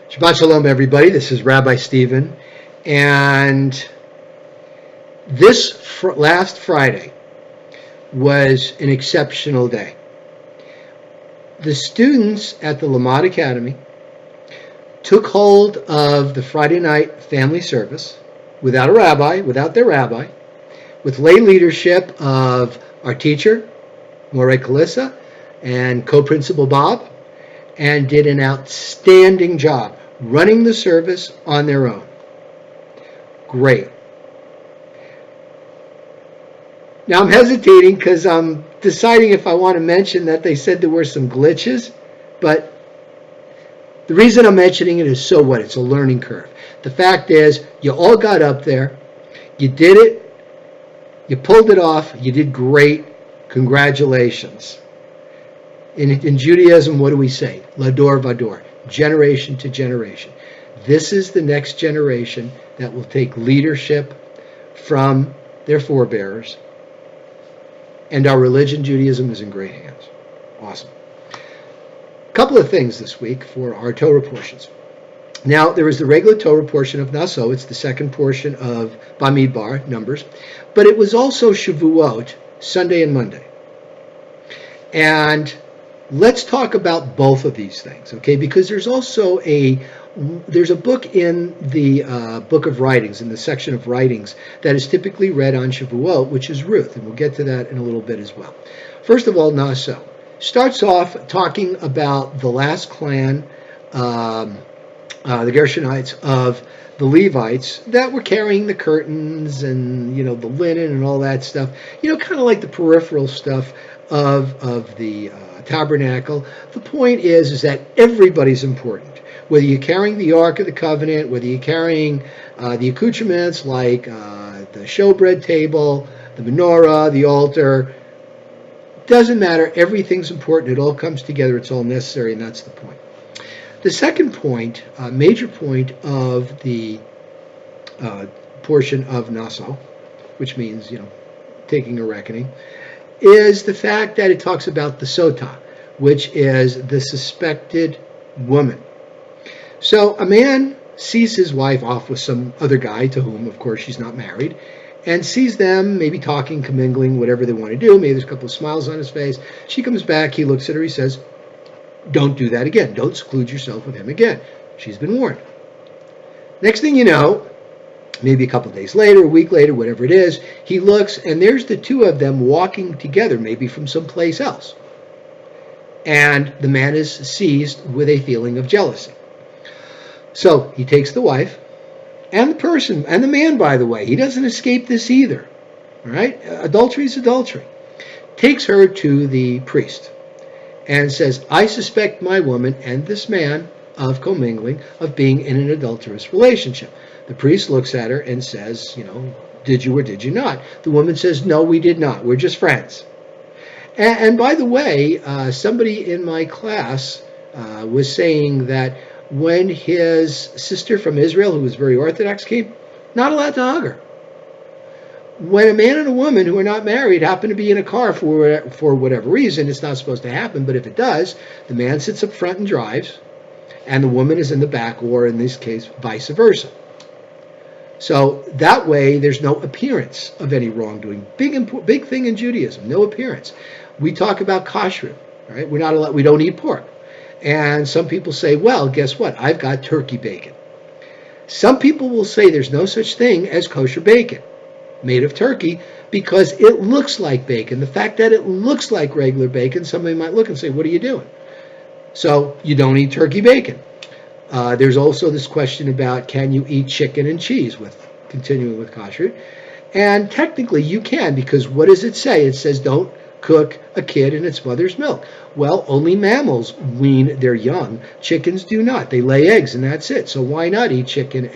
Shabbat Shalom, everybody. This is Rabbi Stephen. And this last Friday was an exceptional day. The students at the Lamad Academy took hold of the Friday night family service without their rabbi, with lay leadership of our teacher, Moreh Kalissa, and co-principal Bob, and did an outstanding job running the service on their own. Great. Now I'm hesitating because I'm deciding if I want to mention that they said there were some glitches, but the reason I'm mentioning it is so what? It's a learning curve. The fact is, you all got up there, you did it, you pulled it off, you did great, congratulations. In Judaism, what do we say? Lador vador, generation to generation. This is the next generation that will take leadership from their forebears, and our religion, Judaism, is in great hands. Awesome. A couple of things this week for our Torah portions. Now, there is the regular Torah portion of Naso. It's the second portion of Bamidbar, Numbers. But it was also Shavuot, Sunday and Monday. And let's talk about both of these things, okay? Because there's also there's a book in the book of writings, in the section of writings, that is typically read on Shavuot, which is Ruth. And we'll get to that in a little bit as well. First of all, Naso starts off talking about the last clan, the Gershonites of the Levites that were carrying the curtains and, the linen and all that stuff, kind of like the peripheral stuff of the tabernacle. The point is that everybody's important. Whether you're carrying the Ark of the Covenant, whether you're carrying the accoutrements like the showbread table, the menorah, the altar, doesn't matter. Everything's important. It all comes together. It's all necessary, and that's the point. The second point, major point of the portion of Naso, which means, taking a reckoning, is the fact that it talks about the Sotah, which is the suspected woman. So a man sees his wife off with some other guy to whom, of course, she's not married, and sees them maybe talking, commingling, whatever they want to do. Maybe there's a couple of smiles on his face. She comes back. He looks at her. He says, don't do that again. Don't seclude yourself with him again. She's been warned. Next thing you know, maybe a couple of days later, a week later, whatever it is, he looks, and there's the two of them walking together, maybe from someplace else. And the man is seized with a feeling of jealousy. So he takes the wife, and the person, and the man, by the way, he doesn't escape this either. All right? Adultery is adultery. Takes her to the priest and says, I suspect my woman and this man of commingling, of being in an adulterous relationship. The priest looks at her and says, did you or did you not? The woman says, no, we did not. We're just friends. And by the way, somebody in my class was saying that when his sister from Israel, who was very Orthodox, came, not allowed to hug her. When a man and a woman who are not married happen to be in a car for whatever reason, it's not supposed to happen, but if it does, the man sits up front and drives, and the woman is in the back, or in this case, vice versa. So that way, there's no appearance of any wrongdoing. Big thing in Judaism, no appearance. We talk about kashrut, right? We don't eat pork. And some people say, well, guess what? I've got turkey bacon. Some people will say there's no such thing as kosher bacon made of turkey because it looks like bacon. The fact that it looks like regular bacon, somebody might look and say, what are you doing? So you don't eat turkey bacon. There's also this question about, can you eat chicken and cheese, continuing with kashrut? And technically you can, because what does it say? It says don't cook a kid in its mother's milk. Well, only mammals wean their young. Chickens do not. They lay eggs and that's it. So why not eat chicken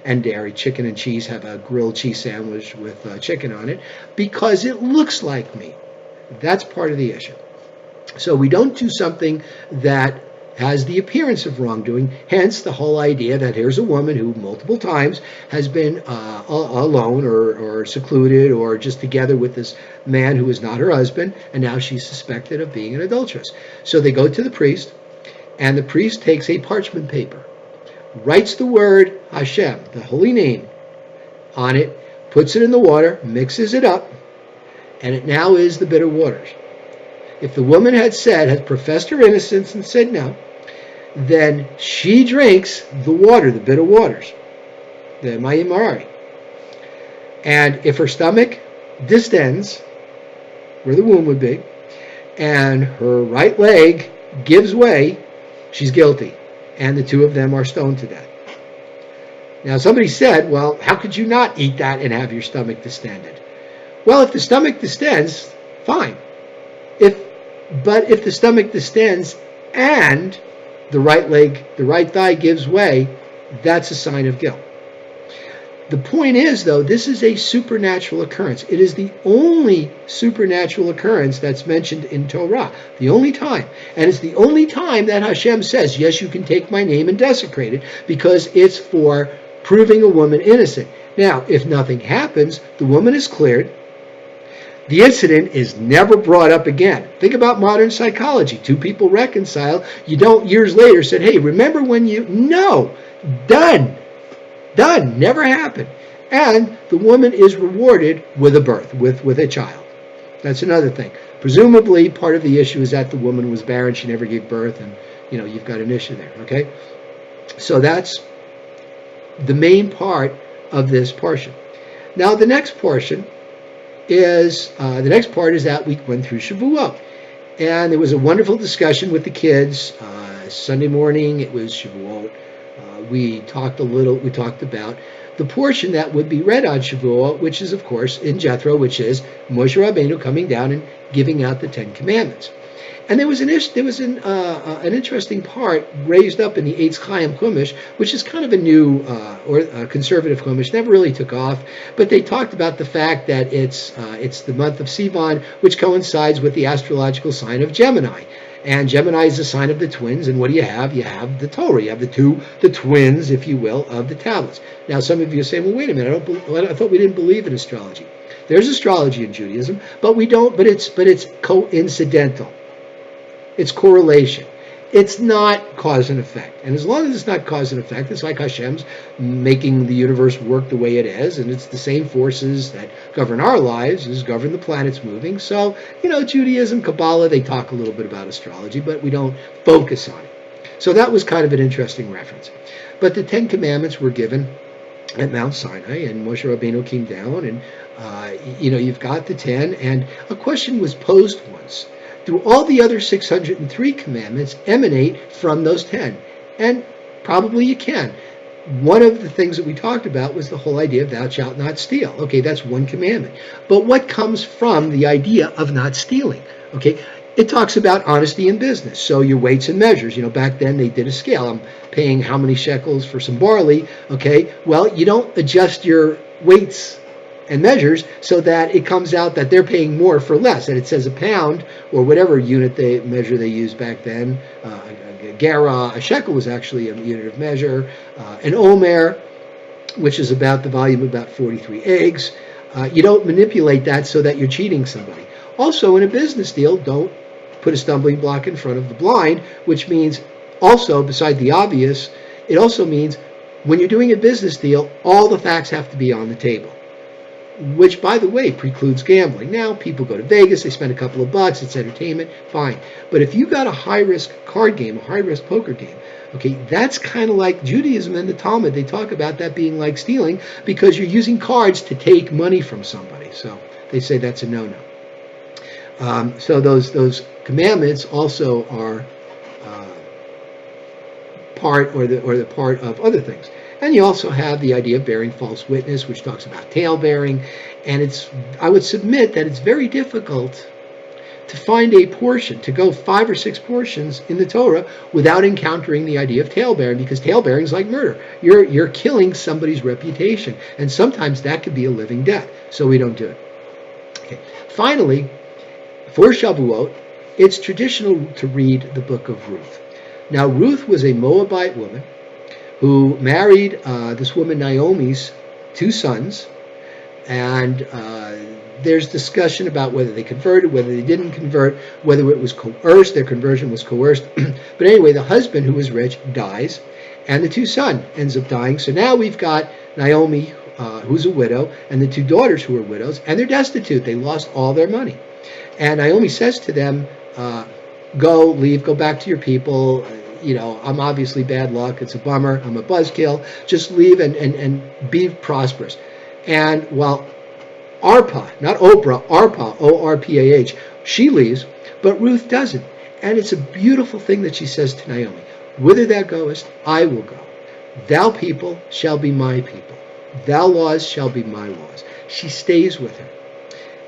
and dairy? Chicken and cheese, have a grilled cheese sandwich with chicken on it because it looks like meat. That's part of the issue. So we don't do something that has the appearance of wrongdoing, hence the whole idea that here's a woman who multiple times has been alone or secluded or just together with this man who is not her husband, and now she's suspected of being an adulteress. So they go to the priest, and the priest takes a parchment paper writes the word Hashem, the holy name, on it, puts it in the water, mixes it up, and it now is the bitter waters. If the woman had professed her innocence and said no, then she drinks the water, the bitter waters, the Mayim Marari. And if her stomach distends, where the womb would be, and her right leg gives way, she's guilty. And the two of them are stoned to death. Now somebody said, well, how could you not eat that and have your stomach distended? Well, if the stomach distends, fine. But if the stomach distends and the right thigh gives way, that's a sign of guilt. The point is, though, this is a supernatural occurrence. It is the only supernatural occurrence that's mentioned in Torah. The only time. And it's the only time that Hashem says, yes, you can take my name and desecrate it, because it's for proving a woman innocent. Now, if nothing happens, the woman is cleared. The incident is never brought up again. Think about modern psychology. Two people reconcile. You don't, years later, said, hey, remember when you... No. Done. Never happened. And the woman is rewarded with a birth, with a child. That's another thing. Presumably, part of the issue is that the woman was barren. She never gave birth. And, you've got an issue there. Okay? So that's the main part of this portion. Now, the next portion is that we went through Shavuot, and there was a wonderful discussion with the kids. Sunday morning it was Shavuot. We talked about the portion that would be read on Shavuot, which is of course in Jethro, which is Moshe Rabbeinu coming down and giving out the 10 Commandments. And there was an interesting part raised up in the Eitz Chaim Chumash, which is kind of a new or a conservative Chumash, never really took off, but they talked about the fact that it's the month of Sivan, which coincides with the astrological sign of Gemini. And Gemini is a sign of the twins, and what do you have? You have the Torah. You have the twins, if you will, of the tablets. Now, some of you say, well, wait a minute, I thought we didn't believe in astrology. There's astrology in Judaism, but we don't. But it's coincidental. It's correlation. It's not cause and effect. And as long as it's not cause and effect, it's like Hashem's making the universe work the way it is, and it's the same forces that govern our lives as govern the planets moving. So, Judaism, Kabbalah, they talk a little bit about astrology, but we don't focus on it. So that was kind of an interesting reference. But the 10 Commandments were given at Mount Sinai, and Moshe Rabbeinu came down, and, you've got the 10, and a question was posed once. Do all the other 603 commandments emanate from those 10? And probably you can. One of the things that we talked about was the whole idea of thou shalt not steal. Okay, that's one commandment. But what comes from the idea of not stealing? Okay, it talks about honesty in business. So your weights and measures. Back then they did a scale. I'm paying how many shekels for some barley. Okay, well, you don't adjust your weights and measures so that it comes out that they're paying more for less. And it says a pound or whatever unit measure they used back then. A gerah, a shekel was actually a unit of measure. An omer, which is about the volume of about 43 eggs. You don't manipulate that so that you're cheating somebody. Also, in a business deal, don't put a stumbling block in front of the blind, which means also, beside the obvious, it also means when you're doing a business deal, all the facts have to be on the table, which, by the way, precludes gambling. Now, people go to Vegas, they spend a couple of bucks, it's entertainment, fine. But if you got a high-risk card game, a high-risk poker game, okay, that's kind of like Judaism and the Talmud. They talk about that being like stealing because you're using cards to take money from somebody. So they say that's a no-no. So those commandments also are part or the part of other things. And you also have the idea of bearing false witness, which talks about tale bearing. And I would submit that it's very difficult to find a portion, to go 5 or 6 portions in the Torah without encountering the idea of tale bearing, because tale bearing is like murder. You're killing somebody's reputation. And sometimes that could be a living death. So we don't do it. Okay. Finally, for Shavuot, it's traditional to read the book of Ruth. Now, Ruth was a Moabite woman who married this woman Naomi's 2 sons, and there's discussion about whether they converted, whether they didn't convert, whether it was coerced, their conversion was coerced. But anyway, the husband, who was rich, dies, And the two sons ends up dying. So now we've got Naomi, who's a widow, and the two daughters who are widows, and they're destitute. They lost all their money. And Naomi says to them, go, leave, go back to your people. I'm obviously bad luck. It's a bummer. I'm a buzzkill. Just leave and be prosperous. And while Orpah, not Oprah, Orpah, O-R-P-A-H, she leaves, but Ruth doesn't. And it's a beautiful thing that she says to Naomi, whither thou goest, I will go. Thou people shall be my people. Thou laws shall be my laws. She stays with her.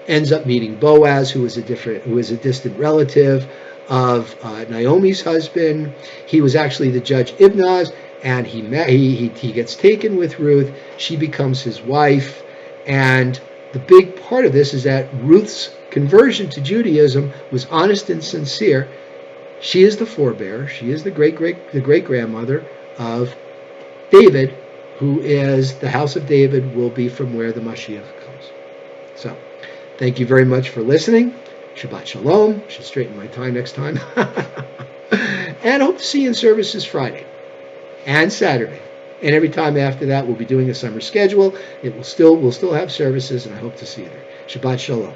Ends up meeting Boaz, who is a distant relative of Naomi's husband. He was actually the judge Ibnaz, and he gets taken with Ruth. She becomes his wife, and the big part of this is that Ruth's conversion to Judaism was honest and sincere. She is the forebearer. She is the great-grandmother of David, who is the house of David, will be from where the Mashiach comes. So, thank you very much for listening. Shabbat Shalom. Should straighten my tie next time. And hope to see you in services Friday and Saturday. And every time after that, we'll be doing a summer schedule. We'll still have services, and I hope to see you there. Shabbat Shalom.